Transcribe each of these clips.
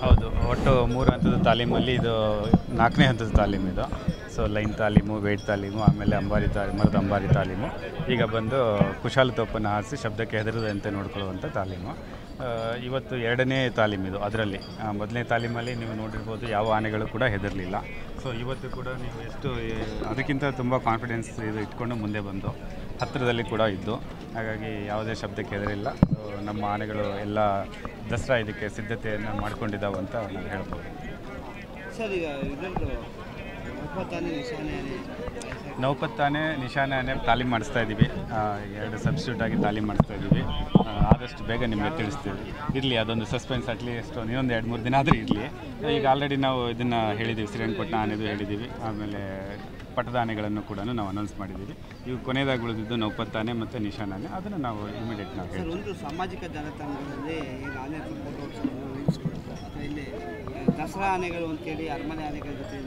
ಹೌದು, ಒಟ್ಟು 3 ಹಂತದ ತಾಲೀಮಲ್ಲಿ ಇದು 4ನೇ ಹಂತದ ತಾಲೀಮು ಇದು. ಸೊ ಲೈನ್ ತಾಲೀಮು, ವೇಟ್ ತಾಲೀಮು, ಆಮೇಲೆ ಮರದ ಅಂಬಾರಿ ತಾಲೀಮು. ಈಗ ಬಂದು ಕುಶಾಲತೋಪನ್ನು ಹಾರಿಸಿ ಶಬ್ದಕ್ಕೆ ಹೆದರದಂತೆ ನೋಡ್ಕೊಳ್ಳುವಂಥ ತಾಲೀಮು. ಇವತ್ತು 2ನೇ ತಾಲೀಮಿದು. ಅದರಲ್ಲಿ ಮೊದಲನೇ ತಾಲೀಮಲ್ಲಿ ನೀವು ನೋಡಿರ್ಬೋದು, ಯಾವ ಆನೆಗಳು ಕೂಡ ಹೆದರಲಿಲ್ಲ. ಸೊ ಇವತ್ತು ಕೂಡ ನೀವು ಅದಕ್ಕಿಂತ ತುಂಬ ಕಾನ್ಫಿಡೆನ್ಸ್ ಇದು ಇಟ್ಕೊಂಡು ಮುಂದೆ ಬಂದು ಹತ್ತಿರದಲ್ಲಿ ಕೂಡ ಇದ್ದು, ಹಾಗಾಗಿ ಯಾವುದೇ ಶಬ್ದಕ್ಕೆ ಹೆದರಿಲ್ಲ. ನಮ್ಮ ಆನೆಗಳು ಎಲ್ಲ ದಸರಾ ಇದಕ್ಕೆ ಸಿದ್ಧತೆಯನ್ನು ಮಾಡ್ಕೊಂಡಿದ್ದಾವೆ ಅಂತ ನಾವು ಹೇಳ್ಬೋದು. ಸರ್, ಈಗ ನೌಪತ್ತಾನೆ ನಿಶಾನೆ ಆನೆ ತಾಲೀಮ್ ಮಾಡಿಸ್ತಾ ಇದ್ದೀವಿ. 2 ಸಬ್ಸ್ಟಿಟ್ಯೂಟ್ ಆಗಿ ತಾಲೀಮ್ ಮಾಡಿಸ್ತಾ ಇದ್ದೀವಿ. ಆದಷ್ಟು ಬೇಗ ನಿಮಗೆ ತಿಳಿಸ್ತೀವಿ. ಇರಲಿ, ಅದೊಂದು ಸಸ್ಪೆನ್ಸ್ ಅಟ್ಲೀಸ್ಟ್ ಇನ್ನೊಂದು 2-3 ದಿನ ಆದರೂ ಇರಲಿ. ಈಗ ಆಲ್ರೆಡಿ ನಾವು ಇದನ್ನು ಹೇಳಿದ್ದೀವಿ, ಶ್ರೀರಂಗಪಟ್ಟಣ ಆನೆದು ಹೇಳಿದ್ದೀವಿ, ಆಮೇಲೆ ಪಟ್ಟದ ಆನೆಗಳನ್ನು ಕೂಡ ನಾವು ಅನೌನ್ಸ್ ಮಾಡಿದ್ದೀವಿ. ಇವು ಕೊನೆಯದಾಗಿ ಉಳಿದಿದ್ದು ನೌಪತ್ತಾನೆ ಮತ್ತು ನಿಶಾನಾನೆ, ಅದನ್ನು ನಾವು ಇಮಿಡಿಯೇಟ್ ನಾವು ಹೇಳ್ತೀವಿ. ಒಂದು ಸಾಮಾಜಿಕ ಜಾಲತಾಣಗಳಲ್ಲಿ ಈಗ ಆನೆ ಇಲ್ಲಿ ದಸರಾ ಆನೆಗಳು ಅಂತೇಳಿ ಅರಮನೆ ಆನೆಗಳ ಜೊತೆ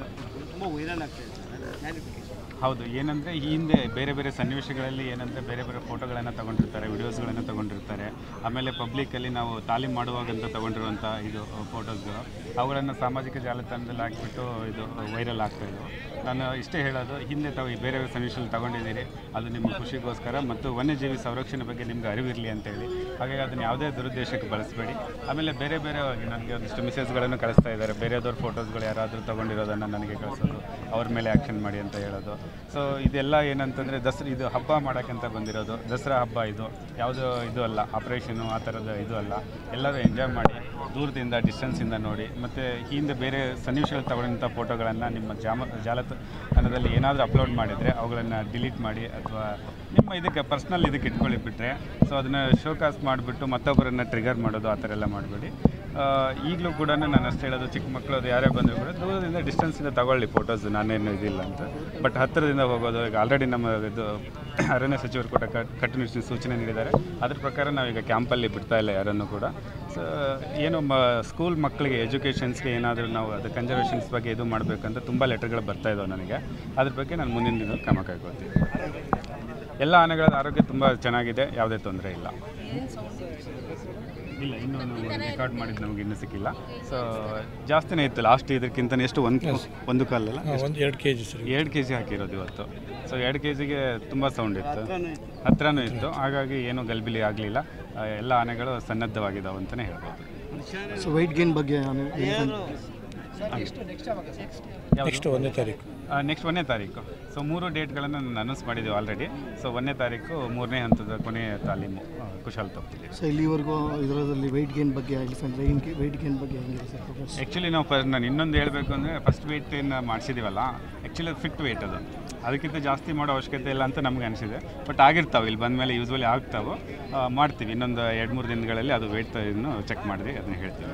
ತುಂಬ ವೈರಲ್ ಆಗ್ತಾಯಿದೆ. ಹೌದು, ಏನಂದರೆ ಈ ಹಿಂದೆ ಬೇರೆ ಬೇರೆ ಸನ್ನಿವೇಶಗಳಲ್ಲಿ ಏನಂದರೆ ಬೇರೆ ಬೇರೆ ಫೋಟೋಗಳನ್ನು ತೊಗೊಂಡಿರ್ತಾರೆ, ವಿಡಿಯೋಸ್ಗಳನ್ನು ತೊಗೊಂಡಿರ್ತಾರೆ. ಆಮೇಲೆ ಪಬ್ಲಿಕ್ಕಲ್ಲಿ ನಾವು ತಾಲೀಮ್ ಮಾಡುವಾಗಂತ ತೊಗೊಂಡಿರುವಂಥ ಇದು ಫೋಟೋಸ್ಗಳು, ಅವುಗಳನ್ನು ಸಾಮಾಜಿಕ ಜಾಲತಾಣದಲ್ಲಿ ಹಾಕಿಬಿಟ್ಟು ಇದು ವೈರಲ್ ಆಗ್ತಾಯಿದ್ವು. ನಾನು ಇಷ್ಟೇ ಹೇಳೋದು, ಹಿಂದೆ ತಾವು ಬೇರೆ ಬೇರೆ ಸನ್ನಿವೇಶದಲ್ಲಿ ತೊಗೊಂಡಿದ್ದೀರಿ, ಅದು ನಿಮ್ಮ ಖುಷಿಗೋಸ್ಕರ ಮತ್ತು ವನ್ಯಜೀವಿ ಸಂರಕ್ಷಣೆ ಬಗ್ಗೆ ನಿಮ್ಗೆ ಅರಿವಿರಲಿ ಅಂತೇಳಿ. ಹಾಗಾಗಿ ಅದನ್ನು ಯಾವುದೇ ದುರುದ್ದೇಶಕ್ಕೆ ಬಳಸಬೇಡಿ. ಆಮೇಲೆ ಬೇರೆ ಬೇರೆ ನನಗೆ ಒಂದಿಷ್ಟು ಮೆಸೇಜ್ಗಳನ್ನು ಕಳಿಸ್ತಾ ಇದ್ದಾರೆ, ಬೇರೆಯವ್ರ ಫೋಟೋಸ್ಗಳು ಯಾರಾದರೂ ತೊಗೊಂಡಿರೋದನ್ನು ನನಗೆ ಕಳಿಸೋದು, ಅವ್ರ ಮೇಲೆ ಆ್ಯಕ್ಷನ್ ಮಾಡಿ ಅಂತ ಹೇಳೋದು. ಸೊ ಇದೆಲ್ಲ ಏನಂತಂದರೆ ಇದು ಹಬ್ಬ ಮಾಡೋಕ್ಕಂತ ಬಂದಿರೋದು, ದಸರಾ ಹಬ್ಬ ಇದು, ಯಾವುದೋ ಇದು ಅಲ್ಲ, ಆಪ್ರೇಷನು ಆ ಥರದ ಇದು ಅಲ್ಲ. ಎಲ್ಲರೂ ಎಂಜಾಯ್ ಮಾಡಿ, ದೂರದಿಂದ ಡಿಸ್ಟೆನ್ಸಿಂದ ನೋಡಿ. ಮತ್ತು ಹಿಂದೆ ಬೇರೆ ಸನ್ನಿವೇಶಗಳಲ್ಲಿ ತಗೊಂಡಂಥ ಫೋಟೋಗಳನ್ನು ನಿಮ್ಮ ಜಾಲತಾಣದಲ್ಲಿ ಏನಾದರೂ ಅಪ್ಲೋಡ್ ಮಾಡಿದರೆ ಅವುಗಳನ್ನು ಡಿಲೀಟ್ ಮಾಡಿ, ಅಥವಾ ನಿಮ್ಮ ಇದಕ್ಕೆ ಪರ್ಸ್ನಲ್ ಇದಕ್ಕೆ ಇಟ್ಕೊಳ್ಳಿ ಬಿಟ್ಟರೆ, ಸೊ ಅದನ್ನು ಶೋಕಾಸ್ ಮಾಡಿಬಿಟ್ಟು ಮತ್ತೊಬ್ಬರನ್ನು ಟ್ರಿಗರ್ ಮಾಡೋದು, ಆ ಥರ ಎಲ್ಲ ಮಾಡಬೇಡಿ. ಈಗಲೂ ಕೂಡ ನಾನು ಅಷ್ಟು ಹೇಳೋದು, ಚಿಕ್ಕ ಮಕ್ಕಳು ಅದು ಯಾರೇ ಬಂದರೂ ಕೂಡ ದೂರದಿಂದ ಡಿಸ್ಟೆನ್ಸಿಂದ ತಗೊಳ್ಳಿ ಫೋಟೋಸ್, ನಾನೇನು ಇದಿಲ್ಲ ಅಂತ. ಬಟ್ ಹತ್ತಿರದಿಂದ ಹೋಗೋದು, ಈಗ ಆಲ್ರೆಡಿ ನಮ್ಮ ಇದು ಅರಣ್ಯ ಸಚಿವರು ಕೂಡ ಕಟ್ಟುನಿಟ್ಟಿನ ಸೂಚನೆ ನೀಡಿದ್ದಾರೆ. ಅದ್ರ ಪ್ರಕಾರ ನಾವೀಗ ಕ್ಯಾಂಪಲ್ಲಿ ಬಿಡ್ತಾ ಇಲ್ಲ ಯಾರನ್ನು ಕೂಡ. ಸೊ ಏನು ಸ್ಕೂಲ್ ಮಕ್ಕಳಿಗೆ ಎಜುಕೇಷನ್ಸ್ಗೆ ಏನಾದರೂ ನಾವು ಅದು ಕನ್ಸರ್ವೇಷನ್ಸ್ ಬಗ್ಗೆ ಇದು ಮಾಡಬೇಕಂತ ತುಂಬ ಲೆಟರ್ಗಳು ಬರ್ತಾ ಇದ್ದಾವೆ ನನಗೆ. ಅದ್ರ ಬಗ್ಗೆ ನಾನು ಮುಂದಿನ ದಿನದಲ್ಲಿ ಕ್ರಮ ಕೈಗೊಳ್ತೀನಿ. ಎಲ್ಲ ಆನೆಗಳ ಆರೋಗ್ಯ ತುಂಬ ಚೆನ್ನಾಗಿದೆ, ಯಾವುದೇ ತೊಂದರೆ ಇಲ್ಲ. ಇಲ್ಲ, ಇನ್ನೂ ರೆಕಾರ್ಡ್ ಮಾಡಿದ್ದು ನಮಗೆ ಇನ್ನೂ ಸಿಕ್ಕಿಲ್ಲ. ಸೊ ಜಾಸ್ತಿನೇ ಇತ್ತು ಲಾಸ್ಟ್, ಇದಕ್ಕಿಂತ ಎಷ್ಟು ಒಂದು ಕಾಲಲ್ಲ 2 kg 2 kg ಹಾಕಿರೋದು ಇವತ್ತು. ಸೊ 2 kgಗೆ ತುಂಬ ಸೌಂಡ್ ಇತ್ತು, ಹತ್ರನೂ ಇತ್ತು. ಹಾಗಾಗಿ ಏನೂ ಗಲ್ಬಿಲಿ ಆಗಲಿಲ್ಲ. ಎಲ್ಲ ಆನೆಗಳು ಸನ್ನದ್ಧವಾಗಿದ್ದಾವೆ ಅಂತಲೇ ಹೇಳ್ಬೋದು. ಸೊ ವೆಯ್ಟ್ ಗೇನ್ ಬಗ್ಗೆ ನೆಕ್ಸ್ಟ್ 1ನೇ ತಾರೀಕು ನೆಕ್ಸ್ಟ್ 1ನೇ ತಾರೀಕು. ಸೊ 3 ಡೇಟ್ಗಳನ್ನು ನಾನು ಅನೌನ್ಸ್ ಮಾಡಿದ್ದೀವಿ ಆಲ್ರೆಡಿ. ಸೊ 1ನೇ ತಾರೀಕು 3ನೇ ಹಂತದ ಕೊನೆಯ ತಾಲೀಮು ಕುಶಾಲತೋಪಲ್ಲಿ. ಸೊ ಇಲ್ಲಿವರೆಗೂ ಇದರಲ್ಲಿ ವೆಯ್ಟ್ ಗೇನ್ ಬಗ್ಗೆ ವೆಯ್ಟ್ ಗೇನ್ ಬಗ್ಗೆ ಹೆಂಗಿದೆ ಸರ್? ಆ್ಯಕ್ಚುಲಿ ನಾನು ಇನ್ನೊಂದು ಹೇಳಬೇಕು ಅಂದರೆ, ಫಸ್ಟ್ ವೆಯ್ಟನ್ನು ಮಾಡಿಸಿದ್ದೀವಲ್ಲ, ಆ್ಯಕ್ಚುಲಿ ಅದು ಫಿಟ್ ವೆಯ್ಟ್ ಅದು, ಅದಕ್ಕಿಂತ ಜಾಸ್ತಿ ಮಾಡೋ ಅವಶ್ಯಕತೆ ಇಲ್ಲ ಅಂತ ನಮ್ಗೆ ಅನಿಸಿದೆ. ಬಟ್ ಆಗಿರ್ತಾವೆ, ಇಲ್ಲಿ ಬಂದ ಮೇಲೆ ಯೂಸ್ವಲಿ ಆಗ್ತಾವೆ. ಮಾಡ್ತೀವಿ ಇನ್ನೊಂದು 2-3 ದಿನಗಳಲ್ಲಿ ಅದು ವೆಯ್ಟ್ ಚೆಕ್ ಮಾಡಿದ್ವಿ, ಅದನ್ನು ಹೇಳ್ತೀವಿ.